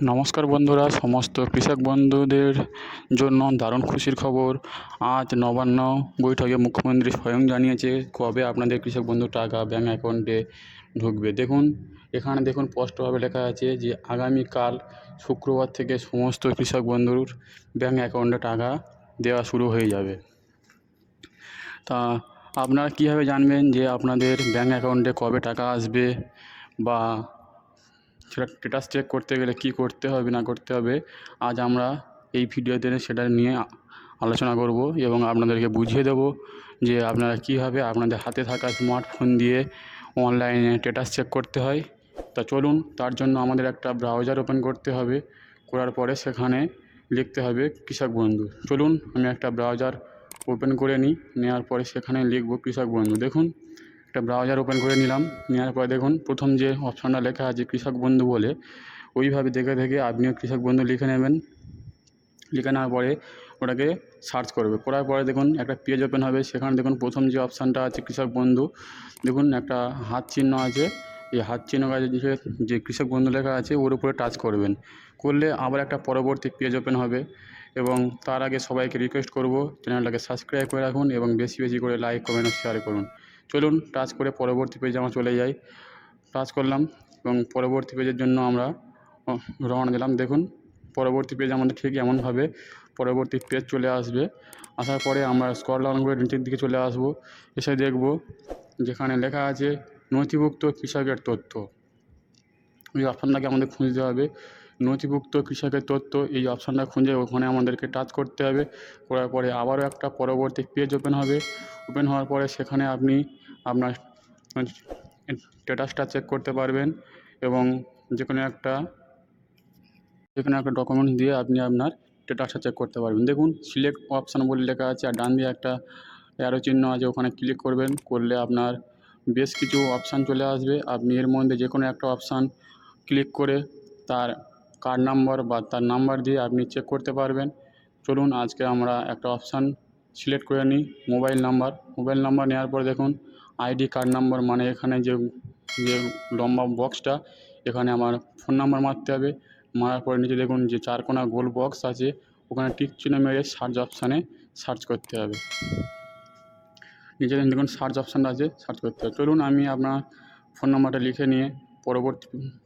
নমস্কার বন্ধুরা, সমস্ত কৃষক বন্ধুদের জন্য দারুণ খুশির খবর। আজ নবান্ন বৈঠকে মুখ্যমন্ত্রী স্বয়ং জানিয়েছে কবে আপনাদের কৃষক বন্ধুর টাকা ব্যাঙ্ক অ্যাকাউন্টে ঢুকবে। দেখুন, এখানে দেখুন স্পষ্টভাবে লেখা আছে যে আগামীকাল শুক্রবার থেকে সমস্ত কৃষক বন্ধুর ব্যাঙ্ক অ্যাকাউন্টে টাকা দেওয়া শুরু হয়ে যাবে। তা আপনারা কীভাবে জানবেন যে আপনাদের ব্যাঙ্ক অ্যাকাউন্টে কবে টাকা আসবে, বা সেটা স্ট্যাটাস চেক করতে গেলে কী করতে হবে না করতে হবে, আজ আমরা এই ভিডিওতে সেটা নিয়ে আলোচনা করব এবং আপনাদেরকে বুঝিয়ে দেব যে আপনারা কীভাবে আপনাদের হাতে থাকা স্মার্টফোন দিয়ে অনলাইনে স্ট্যাটাস চেক করতে হয়। তা চলুন, তার জন্য আমাদের একটা ব্রাউজার ওপেন করতে হবে। করার পরে সেখানে লিখতে হবে কৃষক বন্ধু। চলুন আমি একটা ব্রাউজার ওপেন করে নিই। নেওয়ার পরে সেখানে লিখব কৃষক বন্ধু। দেখুন, একটা ব্রাউজার ওপেন করে নিলাম। নেওয়ার পরে দেখুন প্রথম যে অপশানটা লেখা আছে কৃষক বন্ধু বলে, ওইভাবে দেখে দেখে আপনিও কৃষক বন্ধু লিখে নেবেন। লিখে নেওয়ার পরে ওটাকে সার্চ করবে। করার পরে দেখুন একটা পেজ ওপেন হবে। সেখানে দেখুন প্রথম যে অপশানটা আছে কৃষক বন্ধু, দেখুন একটা হাত চিহ্ন আছে। এই হাত চিহ্ন কাছে যে কৃষক বন্ধু লেখা আছে ওর উপরে টাচ করবেন। করলে আবার একটা পরবর্তী পেজ ওপেন হবে। এবং তার আগে সবাইকে রিকোয়েস্ট করব, চ্যানেলটাকে সাবস্ক্রাইব করে রাখুন এবং বেশি বেশি করে লাইক, কমেন্ট ও শেয়ার করুন। চলুন টাচ করে পরবর্তী পেজে আমরা চলে যাই। টাচ করলাম এবং পরবর্তী পেজের জন্য আমরা রওনা দিলাম। দেখুন পরবর্তী পেজ আমাদের ঠিক এমনভাবে পরবর্তী পেজ চলে আসবে। আসার পরে আমরা স্ক্রল ডাউন করে নিচের দিকে চলে আসব। এসে দেখব যেখানে লেখা আছে নথিভুক্ত কৃষকের তথ্য। ওই অপশানটাকে আমাদের খুঁজতে হবে। নথিভুক্ত কৃষকের তথ্য, এই অপশানটা খুঁজে ওখানে আমাদেরকে টাচ করতে হবে। করার পরে আবারও একটা পরবর্তী পেজ ওপেন হবে। ওপেন হওয়ার পরে সেখানে আপনি আপনার স্ট্যাটাসটা চেক করতে পারবেন এবং যে কোনো একটা ডকুমেন্টস দিয়ে আপনি আপনার স্ট্যাটাসটা চেক করতে পারবেন। দেখুন সিলেক্ট অপশান বলে লেখা আছে, আর ডান দিয়ে একটা অ্যারো চিহ্ন আছে, ওখানে ক্লিক করবেন। করলে আপনার বেশ কিছু অপশান চলে আসবে। আপনি এর মধ্যে যে কোনো একটা অপশান ক্লিক করে তার কার্ড নাম্বার বা তার নাম্বার দিয়ে আপনি চেক করতে পারবেন। চলুন আজকে আমরা একটা অপশান সিলেক্ট করে নিই, মোবাইল নাম্বার নেওয়ার পরে দেখুন আইডি কার্ড নাম্বার, মানে এখানে যে লম্বা বক্সটা, এখানে আমার ফোন নাম্বার মারতে হবে। মারার পরে নিচে দেখুন যে চারকোনা গোল বক্স আছে, ওখানে টিক চিহ্ন মেরে সার্চ অপশানে সার্চ করতে হবে। নিচে দেখুন সার্চ অপশানটা আছে, সার্চ করতে হবে। চলুন আমি আপনার ফোন নাম্বারটা লিখে নিয়ে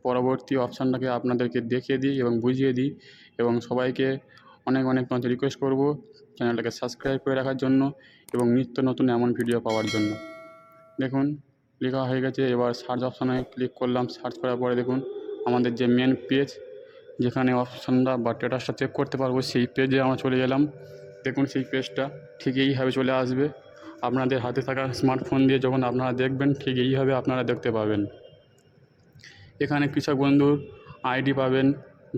পরবর্তী অপশানটাকে আপনাদেরকে দেখিয়ে দিই এবং বুঝিয়ে দিই। এবং সবাইকে অনেক রিকোয়েস্ট করব চ্যানেলটাকে সাবস্ক্রাইব করে রাখার জন্য এবং নিত্য নতুন এমন ভিডিও পাওয়ার জন্য। দেখুন লেখা হয়ে গেছে। এবার সার্চ অপশানে ক্লিক করলাম। সার্চ করার পরে দেখুন আমাদের যে মেন পেজ, যেখানে অপশানটা বা স্ট্যাটাসটা চেক করতে পারবো, সেই পেজে আমরা চলে গেলাম। দেখুন সেই পেজটা ঠিক এইভাবে চলে আসবে। আপনাদের হাতে থাকা স্মার্টফোন দিয়ে যখন আপনারা দেখবেন, ঠিক এইভাবে আপনারা দেখতে পাবেন। এখানে কৃষক বন্ধুর আইডি পাবেন,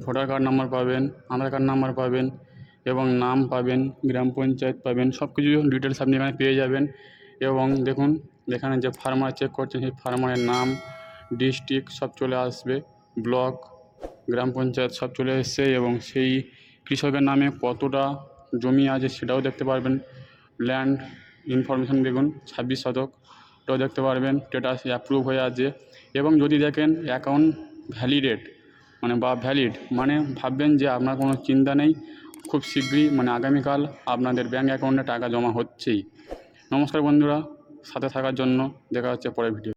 ভোটার কার্ড নাম্বার পাবেন, আধার কার্ড নাম্বার পাবেন এবং নাম পাবেন, গ্রাম পঞ্চায়েত পাবেন, সব কিছু ডিটেলস আপনি এখানে পেয়ে যাবেন। এবং দেখুন এখানে যে ফার্মার চেক করছেন সেই ফার্মারের নাম, ডিস্ট্রিক্ট সব চলে আসবে, ব্লক, গ্রাম পঞ্চায়েত সব চলে এসছে এবং সেই কৃষকের নামে কতটা জমি আছে সেটাও দেখতে পারবেন। ল্যান্ড ইনফরমেশন দেখুন 26 শতক, ওটাও দেখতে পারবেন। স্ট্যাটাস অ্যাপ্রুভ হয়ে আছে। এবং যদি দেখেন অ্যাকাউন্ট ভ্যালিডেট ভ্যালিড, মানে ভাববেন যে আপনার কোনো চিন্তা নেই, খুব শীঘ্রই মানে আগামীকাল আপনাদের ব্যাঙ্ক অ্যাকাউন্টে টাকা জমা হচ্ছেই। নমস্কার বন্ধুরা, সাথে থাকার জন্য। দেখা হচ্ছে পরের ভিডিও।